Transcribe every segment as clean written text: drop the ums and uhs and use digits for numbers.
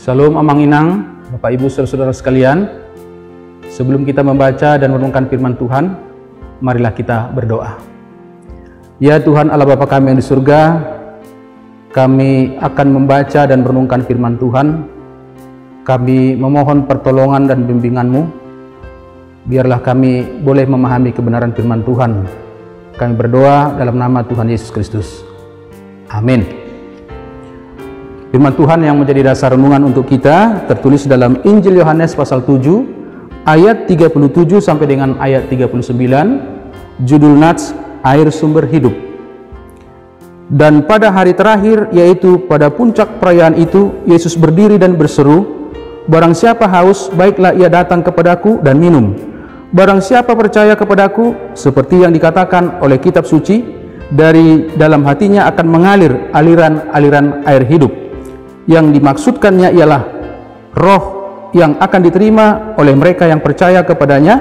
Salam Amang Inang, Bapak Ibu Saudara-saudara sekalian. Sebelum kita membaca dan merenungkan firman Tuhan, marilah kita berdoa. Ya Tuhan Allah Bapa kami yang di surga, kami akan membaca dan merenungkan firman Tuhan. Kami memohon pertolongan dan bimbingan-Mu. Biarlah kami boleh memahami kebenaran firman Tuhan. Kami berdoa dalam nama Tuhan Yesus Kristus. Amin. Firman Tuhan yang menjadi dasar renungan untuk kita tertulis dalam Injil Yohanes pasal 7 ayat 37 sampai dengan ayat 39, judul nats air sumber hidup. Dan pada hari terakhir, yaitu pada puncak perayaan itu, Yesus berdiri dan berseru, "Barang siapa haus, baiklah ia datang kepadaku dan minum. Barang siapa percaya kepadaku, seperti yang dikatakan oleh kitab suci, dari dalam hatinya akan mengalir aliran-aliran air hidup." Yang dimaksudkannya ialah roh yang akan diterima oleh mereka yang percaya kepadanya,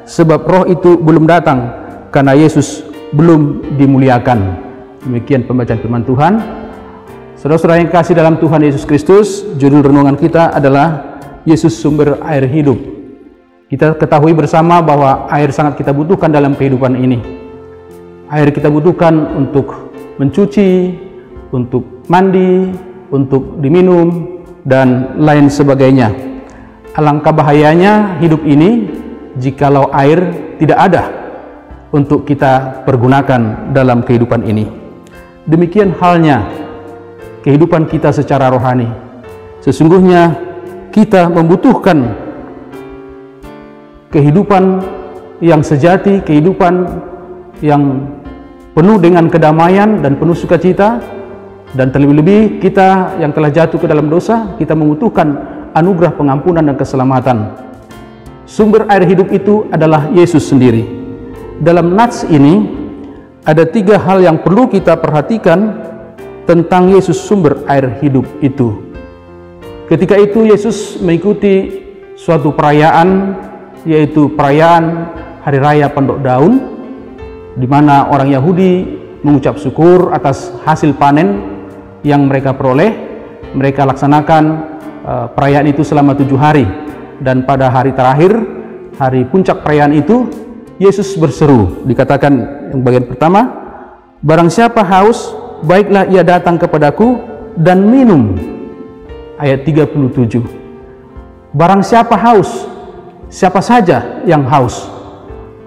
sebab roh itu belum datang karena Yesus belum dimuliakan. Demikian pembacaan firman Tuhan. Saudara-saudara yang kasih dalam Tuhan Yesus Kristus, judul renungan kita adalah Yesus sumber air hidup. Kita ketahui bersama bahwa air sangat kita butuhkan dalam kehidupan ini. Air kita butuhkan untuk mencuci, untuk mandi, untuk diminum, dan lain sebagainya. Alangkah bahayanya hidup ini jikalau air tidak ada untuk kita pergunakan dalam kehidupan ini. Demikian halnya kehidupan kita secara rohani. Sesungguhnya kita membutuhkan kehidupan yang sejati, kehidupan yang penuh dengan kedamaian dan penuh sukacita. Dan terlebih-lebih kita yang telah jatuh ke dalam dosa, kita membutuhkan anugerah pengampunan dan keselamatan. Sumber air hidup itu adalah Yesus sendiri. Dalam nats ini ada 3 hal yang perlu kita perhatikan tentang Yesus sumber air hidup itu. Ketika itu Yesus mengikuti suatu perayaan, yaitu perayaan Hari Raya Pendok Daun, di mana orang Yahudi mengucap syukur atas hasil panen yang mereka peroleh. Mereka laksanakan perayaan itu selama 7 hari, dan pada hari terakhir, hari puncak perayaan itu, Yesus berseru. Dikatakan yang bagian pertama, "Barang siapa haus, baiklah ia datang kepadaku dan minum." Ayat 37. Barang siapa haus, siapa saja yang haus.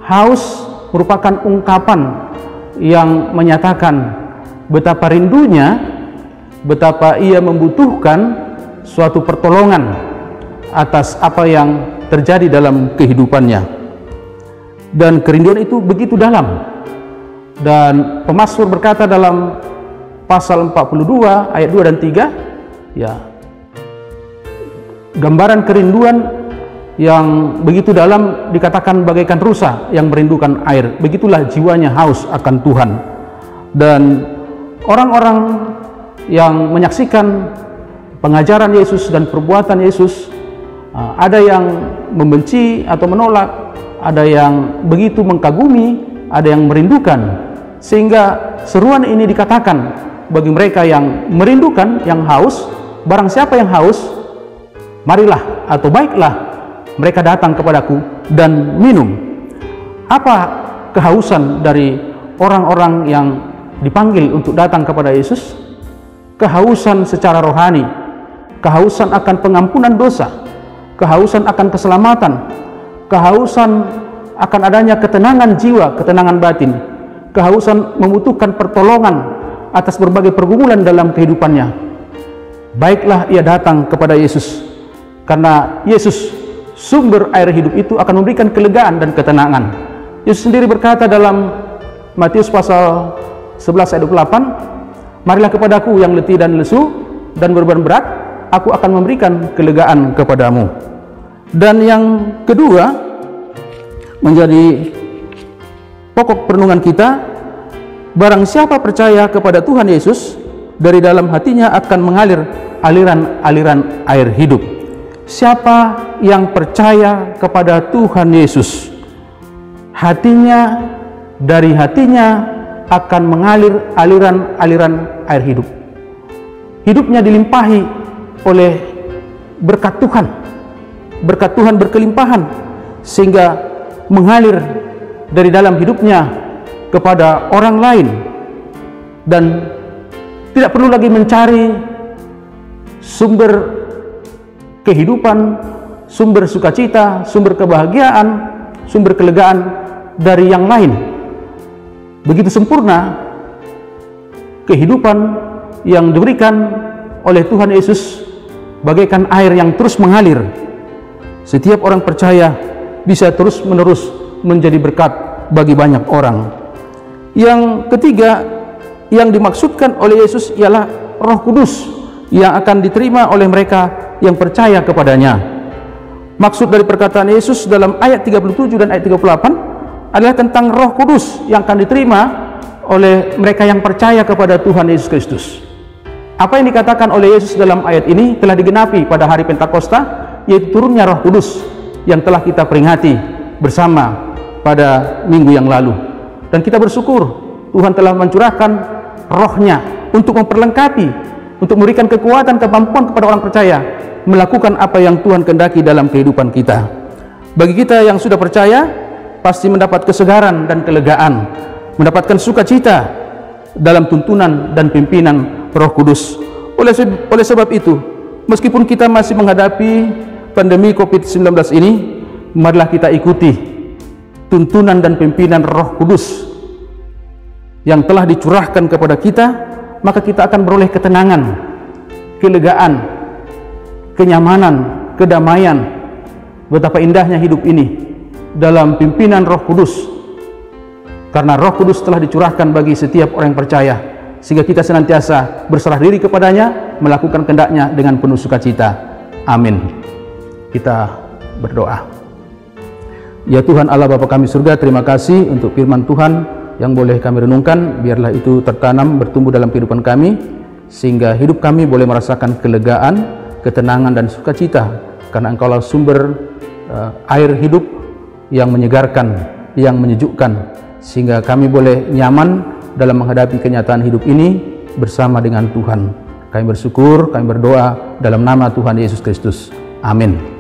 Haus merupakan ungkapan yang menyatakan betapa rindunya, betapa ia membutuhkan suatu pertolongan atas apa yang terjadi dalam kehidupannya. Dan kerinduan itu begitu dalam. Dan pemazmur berkata dalam pasal 42 ayat 2 dan 3, ya, gambaran kerinduan yang begitu dalam dikatakan bagaikan rusa yang merindukan air. Begitulah jiwanya haus akan Tuhan. Dan orang-orang yang menyaksikan pengajaran Yesus dan perbuatan Yesus, ada yang membenci atau menolak, ada yang begitu mengkagumi, ada yang merindukan, sehingga seruan ini dikatakan bagi mereka yang merindukan, yang haus, barang siapa yang haus, marilah atau baiklah mereka datang kepadaku dan minum. Apa kehausan dari orang-orang yang dipanggil untuk datang kepada Yesus? Kehausan secara rohani, kehausan akan pengampunan dosa, kehausan akan keselamatan, kehausan akan adanya ketenangan jiwa, ketenangan batin, kehausan membutuhkan pertolongan atas berbagai pergumulan dalam kehidupannya. Baiklah ia datang kepada Yesus, karena Yesus sumber air hidup itu akan memberikan kelegaan dan ketenangan. Yesus sendiri berkata dalam Matius pasal 11 ayat 28, "Marilah kepadaku yang letih dan lesu dan beban berat, aku akan memberikan kelegaan kepadamu." Dan yang kedua menjadi pokok perenungan kita, barang siapa percaya kepada Tuhan Yesus, dari dalam hatinya akan mengalir aliran-aliran air hidup. Siapa yang percaya kepada Tuhan Yesus, dari hatinya akan mengalir aliran-aliran air hidup. Hidupnya dilimpahi oleh berkat Tuhan berkelimpahan sehingga mengalir dari dalam hidupnya kepada orang lain, dan tidak perlu lagi mencari sumber kehidupan, sumber sukacita, sumber kebahagiaan, sumber kelegaan dari yang lain. Begitu sempurna kehidupan yang diberikan oleh Tuhan Yesus bagaikan air yang terus mengalir. Setiap orang percaya bisa terus-menerus menjadi berkat bagi banyak orang. Yang ketiga yang dimaksudkan oleh Yesus ialah Roh Kudus yang akan diterima oleh mereka yang percaya kepadanya. Maksud dari perkataan Yesus dalam ayat 37 dan ayat 38 adalah tentang Roh Kudus yang akan diterima oleh mereka yang percaya kepada Tuhan Yesus Kristus. Apa yang dikatakan oleh Yesus dalam ayat ini telah digenapi pada hari Pentakosta, yaitu turunnya Roh Kudus yang telah kita peringati bersama pada minggu yang lalu. Dan kita bersyukur Tuhan telah mencurahkan Roh-Nya untuk memperlengkapi, untuk memberikan kekuatan, kemampuan kepada orang percaya melakukan apa yang Tuhan kehendaki dalam kehidupan kita. Bagi kita yang sudah percaya, pasti mendapat kesegaran dan kelegaan, mendapatkan sukacita dalam tuntunan dan pimpinan Roh Kudus. Oleh sebab itu, meskipun kita masih menghadapi pandemi COVID-19 ini, marilah kita ikuti tuntunan dan pimpinan Roh Kudus yang telah dicurahkan kepada kita, maka kita akan beroleh ketenangan, kelegaan, kenyamanan, kedamaian. Betapa indahnya hidup ini dalam pimpinan Roh Kudus, karena Roh Kudus telah dicurahkan bagi setiap orang yang percaya, sehingga kita senantiasa berserah diri kepadanya, melakukan kehendaknya dengan penuh sukacita. Amin. Kita berdoa. Ya Tuhan Allah Bapa kami surga, terima kasih untuk firman Tuhan yang boleh kami renungkan. Biarlah itu tertanam, bertumbuh dalam kehidupan kami, sehingga hidup kami boleh merasakan kelegaan, ketenangan dan sukacita, karena Engkaulah sumber air hidup yang menyegarkan, yang menyejukkan, sehingga kami boleh nyaman dalam menghadapi kenyataan hidup ini bersama dengan Tuhan. Kami bersyukur, kami berdoa dalam nama Tuhan Yesus Kristus. Amin.